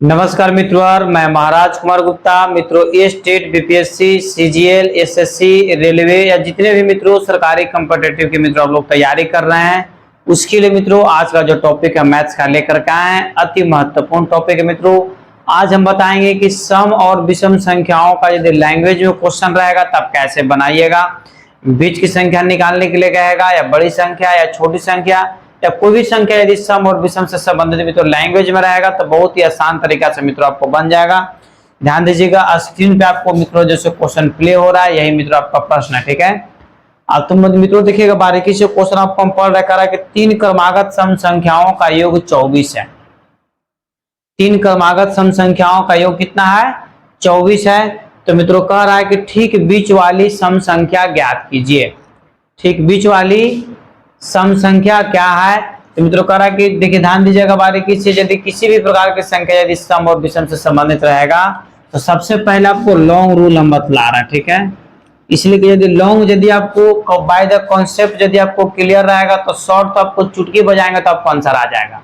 नमस्कार मित्रों, मैं महाराज कुमार गुप्ता। मित्रों, ये state BPSC, CGL, SSC, railway या जितने भी मित्रों सरकारी कॉम्पिटिटिव के मित्रों आप लोग तैयारी कर रहे हैं, उसके लिए मित्रों आज का जो टॉपिक है मैथ्स का लेकर के आए हैं। अति महत्वपूर्ण टॉपिक है मित्रों। आज हम बताएंगे कि सम और विषम संख्याओं का यदि लैंग्वेज में क्वेश्चन रहेगा तब कैसे बनाइएगा। बीच की संख्या निकालने के लिए कहेगा या बड़ी संख्या या छोटी संख्या या कोई भी संख्या यदि सम और विषम से संबंधित मित्रों लैंग्वेज में रहेगा तो बहुत ही आसान तरीका से मित्रों आपको बन जाएगा। ध्यान दीजिएगा, स्क्रीन पे आपको मित्रों जैसे क्वेश्चन प्ले हो रहा है यही मित्रों आपका प्रश्न है, ठीक है। अब तुम मित्रों देखिएगा बारीकी से क्वेश्चन आपको हम पढ़ रखा है कि 3 क्रमागत सम संख्याओं का योग 24 है। 3 क्रमागत सम संख्याओं का योग कितना है? 24 है। तो मित्रों कह रहा है कि ठीक बीच वाली सम संख्या ज्ञात कीजिए। ठीक बीच वाली सम संख्या क्या है? तो मित्रों कह रहा है कि देखिए ध्यान दीजिएगा बारीकी से, यदि किसी भी प्रकार की संख्या यदि सम और विषम से संबंधित रहेगा तो सबसे पहले आपको लॉन्ग रूल हम बतला रहा है, ठीक है। इसलिए कि यदि आपको बाय द कॉन्सेप्ट यदि आपको क्लियर रहेगा तो शॉर्ट तो आपको चुटकी बजाएंगे तो आपको आंसर आ जाएगा।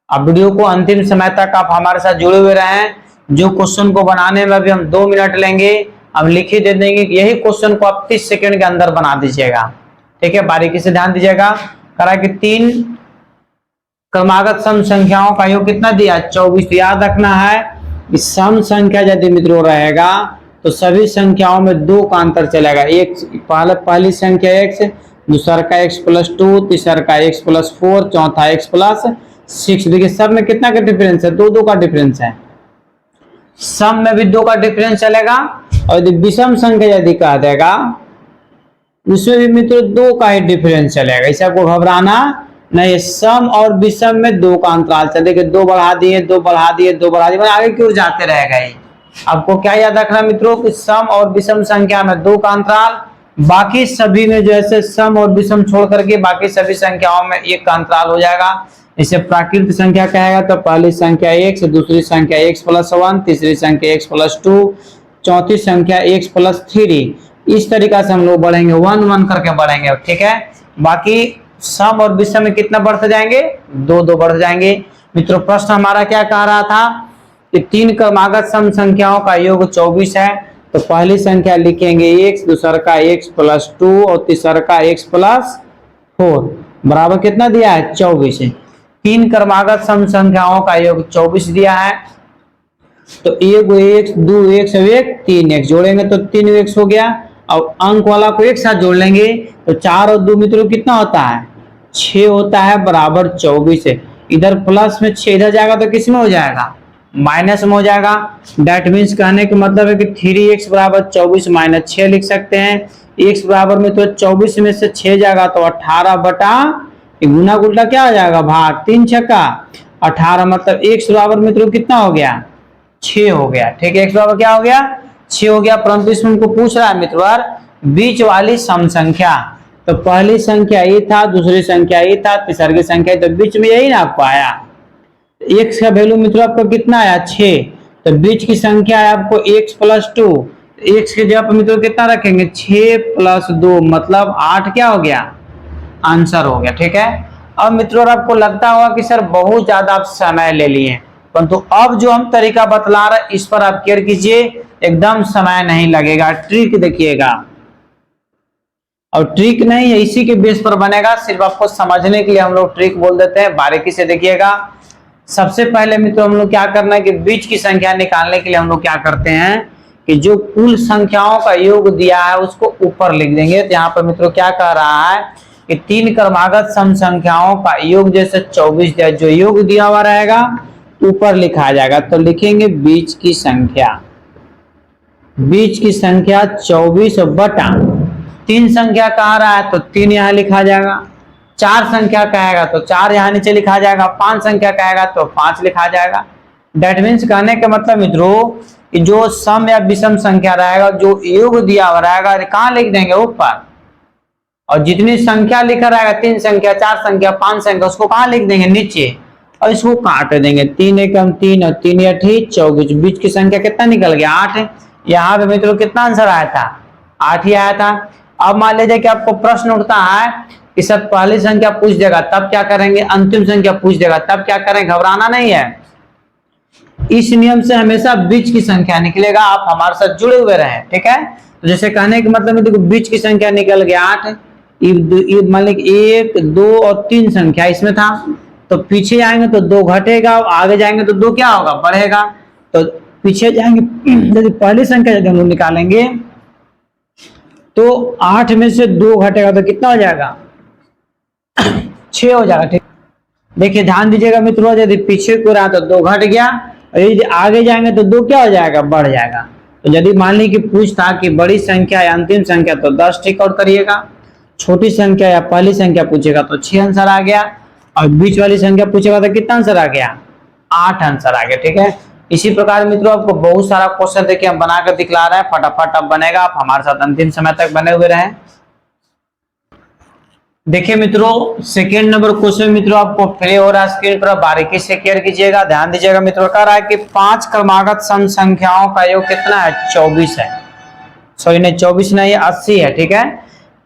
अब वीडियो को अंतिम समय तक आप हमारे साथ जुड़े हुए रहें। जो क्वेश्चन को बनाने में भी हम 2 मिनट लेंगे, हम लिखी दे देंगे। यही क्वेश्चन को आप 30 सेकंड के अंदर बना दीजिएगा, ठीक है। बारीकी से ध्यान दीजिएगा। करा कि 3 क्रमागत सम संख्याओं का योग कितना दिया? 24। याद रखना है कि सम संख्या यदि मित्रों रहेगा तो सभी संख्याओं में 2 का अंतर चलेगा। एक पहली संख्या x, दूसरा का x+2, तीसरा का x+4, चौथा x+6। देखिए सब में कितना का डिफरेंस है? 2 का डिफरेंस है। सम में भी 2 का डिफरेंस चलेगा और यदि विषम संख्या यदि कह देगा उसमें भी मित्रों 2 का ही डिफरेंस चलेगा। इसे आपको घबराना नहीं। सम और विषम में 2 का अंतराल चले। देखिए 2 बढ़ा दिए, 2 बढ़ा दिए, 2 बढ़ा दिए, आगे क्यों जाते रहेगा। ये आपको क्या याद रखना मित्रों कि सम और विषम संख्या में 2 का अंतराल, बाकी सभी में जैसे सम और विषम छोड़ करके बाकी सभी संख्याओं में 1 का अंतराल हो जाएगा। इसे प्राकृत संख्या कहेगा। तो पहली संख्या x, दूसरी संख्या x+1, तीसरी संख्या x+2, चौथी संख्या x+3। इस तरीका से हम लोग बढ़ेंगे, 1 1 करके बढ़ेंगे, ठीक है। बाकी सम और विषम में कितना बढ़ते जाएंगे? 2 बढ़ जाएंगे। मित्रों प्रश्न हमारा क्या कह रहा था कि 3 क्रमागत सम संख्याओं का योग 24 है। तो पहली संख्या लिखेंगे x, दूसरा का x+2 और तीसरा का x+4 बराबर कितना दिया है? 24 है। 3 क्रमागत सम संख्याओं का योग 24 दिया है। तो 1 x, 2 x, 3 x जोड़ेंगे तो 3 x हो गया। और अंक वाला को एक साथ जोड़ लेंगे तो 4 और 2 मित्रों कितना होता है? 6 होता है, बराबर 24 है। इधर प्लस में 6 इधर जाएगा तो किस में हो जाएगा? माइनस में हो जाएगा। डेट मीन्स कहने का मतलब है कि 3x बराबर 24 - 6 लिख सकते हैं। x बराबर में तो 24 में से 6 जाएगा तो 18 बटा गुना उल्टा क्या हो जाएगा? भाग। 3 छक्का 18 मतलब x बराबर मित्रों कितना हो गया? 6 हो गया, ठीक है। x बराबर क्या हो गया? 6 हो गया। परंतु इसमें हमको पूछ रहा है मित्रों बीच वाली सम संख्या। तो पहली संख्या ये था, दूसरी संख्या ये था, तीसरी संख्या तो बीच में यही ना आपको आया। x का वैल्यू मित्रों आपको कितना आया? 6। तो बीच की संख्या है आपको x+2। x के जगह पर मित्रों कितना रखेंगे? 6+2 मतलब 8 क्या हो गया? आंसर हो गया, ठीक है। अब मित्रों आपको लगता होगा कि सर बहुत ज्यादा आप समय ले लिए, परंतु अब जो हम तरीका बतला रहे हैं इस पर आप केयर कीजिए, एकदम समय नहीं लगेगा। ट्रिक देखिएगा, और ट्रिक नहीं है इसी के बेस पर बनेगा। सिर्फ आपको समझने के लिए हम लोग ट्रिक बोल देते हैं। बारीकी से देखिएगा। सबसे पहले मित्रों हम लोग क्या करना है कि बीच की संख्या निकालने के लिए हम लोग क्या करते हैं कि जो कुल संख्याओं का योग दिया है उसको ऊपर लिख देंगे। तो यहाँ पर मित्रों क्या कह रहा है कि 3 क्रमागत सम संख्याओं का योग जैसे 24 दिया, जो योग दिया हुआ रहेगा ऊपर लिखा जाएगा। तो लिखेंगे बीच की संख्या। बीच की संख्या 24 बटा 3 संख्या कह रहा है तो 3 यहाँ लिखा जाएगा। 4 संख्या कहेगा तो 4 यहाँ नीचे लिखा जाएगा। 5 संख्या कहेगा तो 5 लिखा जाएगा। डेट मीन्स कहने का मतलब मित्रों कि जो सम या विषम संख्या रहेगा, जो योग दिया हुआ रहेगा कहाँ लिख देंगे? ऊपर। और जितनी संख्या लिखा रहेगा 3 संख्या, 4 संख्या, 5 संख्या, उसको कहाँ लिख देंगे? नीचे। और इसको काट देंगे। 3 एकम 3 और 3 8 24। बीच की संख्या कितना निकल गया? 8। यहाँ पे मित्रों कितना आंसर आया था? 8 ही आया था। अब मान लीजिए कि आपको प्रश्न उठता है कि सर पहली संख्या पूछ देगा तब क्या करेंगे, अंतिम संख्या पूछ देगा तब क्या करें? घबराना नहीं है। इस नियम से हमेशा बीच की संख्या निकलेगा, आप हमारे साथ जुड़े हुए रहें, ठीक है। तो जैसे कहने का मतलब है, देखो बीच की संख्या निकल गया 8, मान लीजिए 1 2 और 3 संख्या इसमें था, तो पीछे जाएंगे तो 2 घटेगा, आगे जाएंगे तो 2 क्या होगा, बढ़ेगा। तो पीछे जाएंगे, यदि पहली संख्या यदि हम लोग निकालेंगे तो 8 में से 2 घटेगा तो कितना हो जाएगा, 6 हो जाएगा, ठीक। देखिए ध्यान दीजिएगा मित्रों, यदि पीछे को रहा तो 2 घट गया, और यदि आगे जाएंगे तो 2 क्या हो जाएगा, बढ़ जाएगा। तो यदि मान ली कि पूछता कि बड़ी संख्या या अंतिम संख्या तो 10 टिक आउट करिएगा, छोटी संख्या या पहली संख्या पूछेगा तो 6 आंसर आ गया, और बीच वाली संख्या पूछेगा तो कितना आंसर आ गया, 8 आंसर आ गया, ठीक है। इसी प्रकार मित्रों आपको बहुत सारा क्वेश्चन देखिए हम बनाकर दिखला रहे हैं, फटाफट अब बनेगा, आप हमारे साथ अंतिम समय तक बने हुए रहें। देखिए मित्रों सेकेंड नंबर क्वेश्चन मित्रों आपको प्ले हो रहा है स्क्रीन पर, बारीकी से केयर कीजिएगा, ध्यान दीजिएगा मित्रों। कह रहा है कि 5 क्रमागत सम संख्याओं का योग कितना है, 24 है, सॉरी नहीं 24 नहीं 80 है, ठीक है।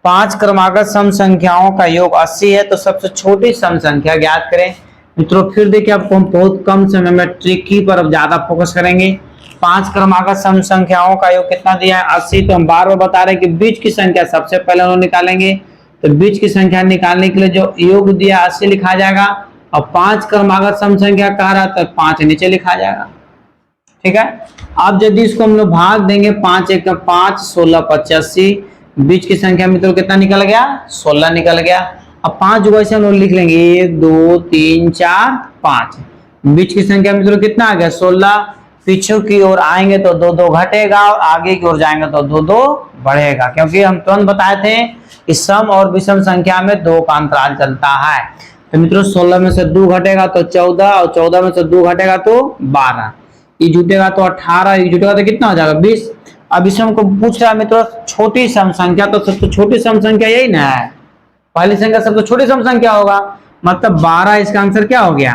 5 क्रमागत सम संख्याओं का योग 80 है, तो सबसे छोटी सम संख्या ज्ञात करें। मित्रों फिर देखिए आपको हम बहुत कम समय में ट्रिकी पर अब ज्यादा फोकस करेंगे। 5 क्रमागत सम संख्याओं का योग कितना दिया है, 80, तो हम बार बार बता रहे हैं कि बीच की संख्या सबसे पहले हम निकालेंगे, तो बीच की संख्या निकालने के लिए जो योग दिया 80 लिखा जाएगा, और 5 क्रमागत सम संख्या कह रहा है तो 5 नीचे लिखा जाएगा, ठीक है। अब यदि इसको हम लोग भाग देंगे, 5 1 5 16 85, बीच की संख्या मित्रों कितना निकल गया, 16 निकल गया। अब 5 वैसे हम लोग लिख लेंगे 1 2 3 4 5, बीच की संख्या मित्रों कितना आ गया, 16, पीछे की ओर आएंगे तो 2 2 घटेगा, और आगे की ओर जाएंगे तो 2 2 बढ़ेगा, क्योंकि हम तुरंत बताए थे कि सम और विषम संख्या में 2 का अंतराल चलता है। तो मित्रों 16 में से 2 घटेगा तो 14, और 14 में से 2 घटेगा तो 12, ये जुटेगा तो 18, ये जुटेगा तो कितना हो जाएगा, 20। अब इसमें हमको पूछ रहा है मित्रों छोटी सम संख्या, तो सबसे छोटी सम संख्या यही ना है, पहली संख्या सबसे छोटी सम संख्या होगा, मतलब 12 इसका आंसर क्या हो गया,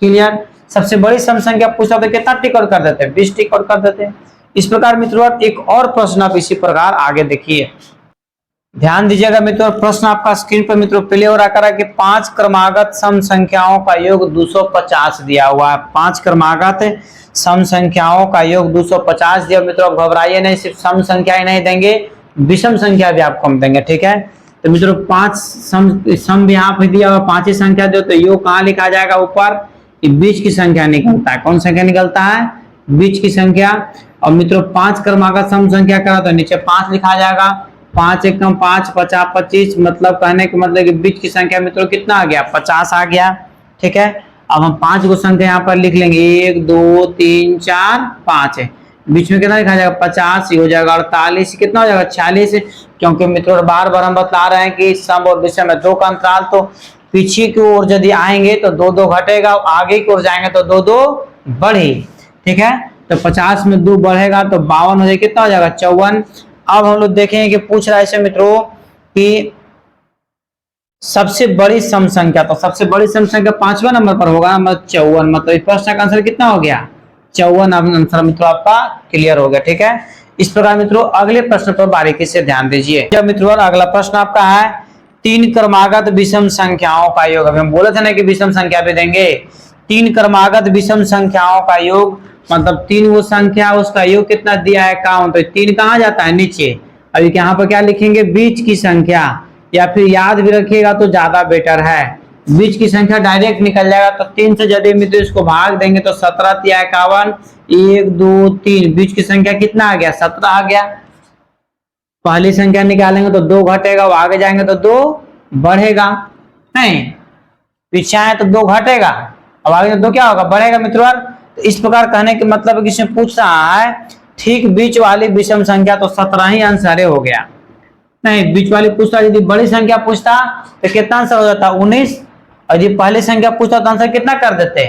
क्लियर। सबसे बड़ी सम संख्या पूछा तो कितना टिक आउट कर देते, 20 टिक आउट कर देते। इस प्रकार मित्रों एक और प्रश्न आप इसी प्रकार आगे देखिए, ध्यान दीजिएगा मित्रों। प्रश्न आपका स्क्रीन पर मित्रों प्ले हो रहा है कि 5 क्रमागत सम संख्याओं का योग 250 दिया हुआ है, 5 क्रमागत सम संख्याओं का योग 250 दिया। मित्रों घबराइए नहीं, सिर्फ सम संख्या ही नहीं देंगे, विषम संख्या भी आपको हम देंगे, ठीक है। तो मित्रों 5 सम भी यहाँ पे दिया हुआ, 5 ही संख्या दो, तो योग कहाँ लिखा जाएगा, ऊपर बीच की संख्या निकलता है। कौन संख्या निकलता है, बीच की संख्या। और मित्रों 5 क्रमागत सम संख्या करा तो नीचे 5 लिखा जाएगा, 5 1 5 50 25, मतलब कहने का मतलब कि बीच की संख्या मित्रों कितना आ गया, 50 आ गया, ठीक है। अब हम 5 को संख्या यहाँ पर लिख लेंगे, 1 2 3 4 5 है, बीच में कितना लिखा जाएगा, 50, हो जाएगा 48, कितना हो जाएगा 46, क्योंकि मित्रों बार बार हम बता रहे हैं कि सम और विषम में 2 का अंतराल, तो पीछे की ओर यदि आएंगे तो 2 2 घटेगा, आगे की ओर जाएंगे तो 2 2 बढ़े, ठीक है। तो 50 में 2 बढ़ेगा तो 52 हो जाएगा, कितना हो जाएगा 54। अब हम लोग देखेंगे कि पूछ रहा है इसे मित्रों कि सबसे बड़ी सम संख्या, तो सबसे बड़ी सम संख्या 5वें नंबर पर होगा, मतलब 54, मतलब इस प्रश्न का आंसर कितना हो गया, 54 आंसर मित्रों आपका क्लियर हो गया, ठीक है। इस प्रकार मित्रों अगले प्रश्न पर बारीकी से ध्यान दीजिए। जब मित्रों अगला प्रश्न आपका है 3 क्रमागत विषम संख्याओं का योग। अभी हम बोले थे ना कि विषम संख्या भी देंगे, 3 क्रमागत विषम संख्याओं का योग, मतलब 3 वो संख्या उसका योग कितना दिया है, काउंट, तो 3 कहाँ जाता है, नीचे। अभी यहाँ पर क्या लिखेंगे, बीच की संख्या, या फिर याद भी रखिएगा तो ज्यादा बेटर है, बीच की संख्या डायरेक्ट निकल जाएगा। तो 3 से यदि मित्रों इसको भाग देंगे तो 17 या 51, 1 2 3, बीच की संख्या कितना आ गया, 17 आ गया। पहली संख्या निकालेंगे तो 2 घटेगा, वो आगे जाएंगे तो 2 बढ़ेगा, नहीं पीछे आए तो 2 घटेगा, अब आगे तो 2 क्या होगा, बढ़ेगा मित्रों। तो इस प्रकार कहने के मतलब इसमें पूछ रहा है ठीक बीच वाली विषम संख्या, तो 17 ही आंसर हो गया। नहीं बीच वाली पूछता, यदि बड़ी संख्या पूछता तो कितना आंसर हो जाता, 19, और यदि पहली संख्या पूछता तो आंसर कितना कर देते,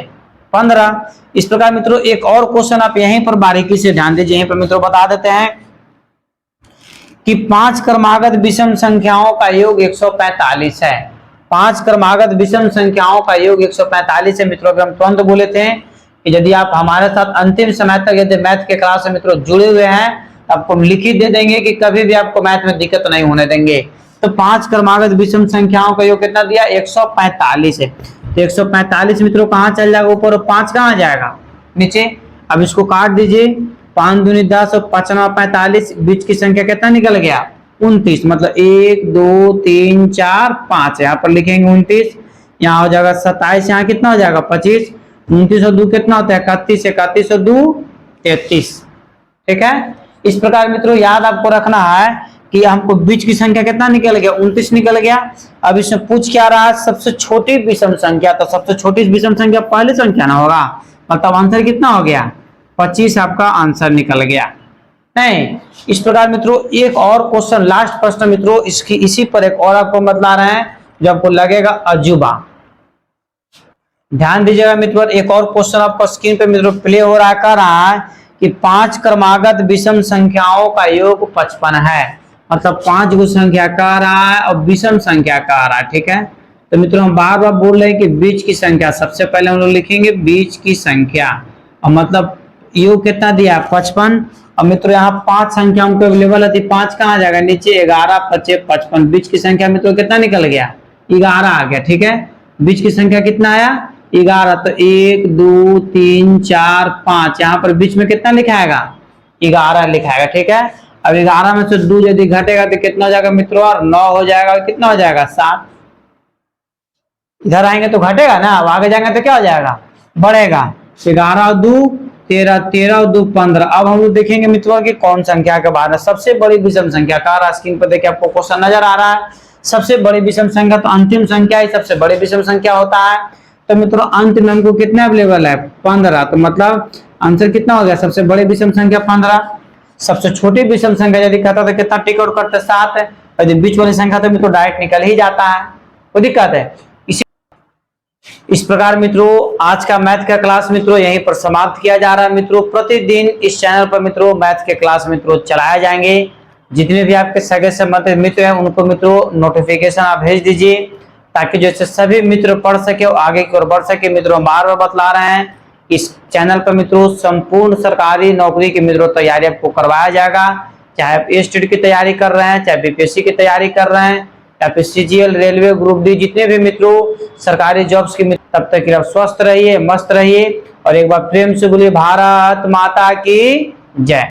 15। इस प्रकार मित्रों एक और क्वेश्चन आप यहीं पर बारीकी से ध्यान दीजिए, यहीं पर मित्रों बता देते हैं कि 5 क्रमागत विषम संख्याओं का योग 145 है, 5 क्रमागत विषम संख्याओं का योग 145 है। मित्रों हम तुरंत बोले थे कि यदि आप हमारे साथ अंतिम समय तक यदि मैथ के क्लास से मित्रों जुड़े हुए हैं तो आपको लिखित दे देंगे कि कभी भी आपको मैथ में दिक्कत नहीं होने देंगे। तो 5 क्रमागत विषम संख्याओं का योग कितना दिया, 145 है। तो 145 मित्रों कहाँ चल जाएगा, ऊपर, 5 कहाँ जाएगा, नीचे। अब इसको काट दीजिए, 5 दूनी 10 और 5 9 45, बीच की संख्या कितना निकल गया 29, मतलब 1 2 3 4 5, यहाँ पर लिखेंगे 29, यहाँ हो जाएगा 27, यहाँ कितना हो जाएगा 25, 29 और 2 कितना होता है 31, 31 और 2 33। ठीक है, इस प्रकार मित्रों याद आपको रखना है कि हमको बीच की संख्या कितना निकल गया 29 निकल गया। अब इसमें पूछ क्या रहा है सबसे छोटी विषम संख्या, तो सबसे छोटी विषम संख्या पहली संख्या ना होगा, मतलब आंसर कितना हो गया 25 आपका आंसर निकल गया। नहीं, इस प्रकार मित्रों एक और क्वेश्चन, लास्ट प्रश्न मित्रों, इसकी इसी पर एक और आपको बतला रहे हैं जो आपको लगेगा अजूबा। ध्यान दीजिएगा मित्रों, एक और क्वेश्चन आपको स्क्रीन पे मित्रों प्ले हो रहा कह रहा है कि 5 क्रमागत विषम संख्याओं का योग 55 है, मतलब 5 गो संख्या कह रहा है और विषम संख्या कह रहा है। ठीक है, तो मित्रों हम बार बार बोल रहे हैं कि बीच की संख्या, सबसे पहले हम लोग लिखेंगे बीच की संख्या, और मतलब योग कितना दिया 55, और मित्रों यहाँ 5 संख्या हमको अवेलेबल है, 5 कहाँ जाएगा नीचे, 11 25 55, बीच की संख्या मित्रों कितना निकल गया 11 आ गया। ठीक है, बीच की संख्या कितना आया 11, तो 1 2 3 4 5, यहाँ पर बीच में कितना लिखाएगा 11 लिखाएगा। ठीक है, अब 11 में से 2 यदि घटेगा तो कितना हो जाएगा मित्रों, और 9 हो जाएगा, कितना हो जाएगा 7, इधर आएंगे तो घटेगा ना, अब आगे जाएंगे तो क्या हो जाएगा बढ़ेगा, 11 और 2 13, 13 और 2 15। अब हम लोग देखेंगे मित्रों की कौन संख्या के बारे में सबसे बड़ी विषम संख्या का रहा, स्क्रीन पर देखिए आपको क्वेश्चन नजर आ रहा है। सबसे बड़ी विषम संख्या तो अंतिम संख्या ही सबसे बड़ी विषम संख्या होता है, तो मित्रों अंत में हमको कितना अवेलेबल है 15, तो मतलब आंसर कितना हो गया सबसे बड़ी विषम संख्या 15। सबसे छोटी विषम संख्या यदि कहता तो कितना टिक आउट करते 7 है, यदि बीच वाली संख्या तो मित्रों डायरेक्ट निकल ही जाता है, कोई दिक्कत है। इस प्रकार मित्रों आज का मैथ का क्लास मित्रों यहीं पर समाप्त किया जा रहा है। मित्रों प्रतिदिन इस चैनल पर मित्रों मैथ के क्लास मित्रों चलाए जाएंगे, जितने भी आपके सगे संबंधित मित्र हैं उनको मित्रों नोटिफिकेशन आप भेज दीजिए, ताकि जैसे सभी मित्र पढ़ सके और आगे की ओर बढ़ सके। मित्रों बार बार बतला रहे हैं इस चैनल पर मित्रों संपूर्ण सरकारी नौकरी की मित्रों तैयारी आपको करवाया जाएगा, चाहे आप स्टेट की तैयारी कर रहे हैं, चाहे बीपीएससी की तैयारी कर रहे हैं, या फिर सीजीएल रेलवे ग्रुप डी, जितने भी मित्रों सरकारी जॉब्स की, तब तक आप स्वस्थ रहिए, मस्त रहिए, और एक बार प्रेम से बोलिए भारत माता की जय।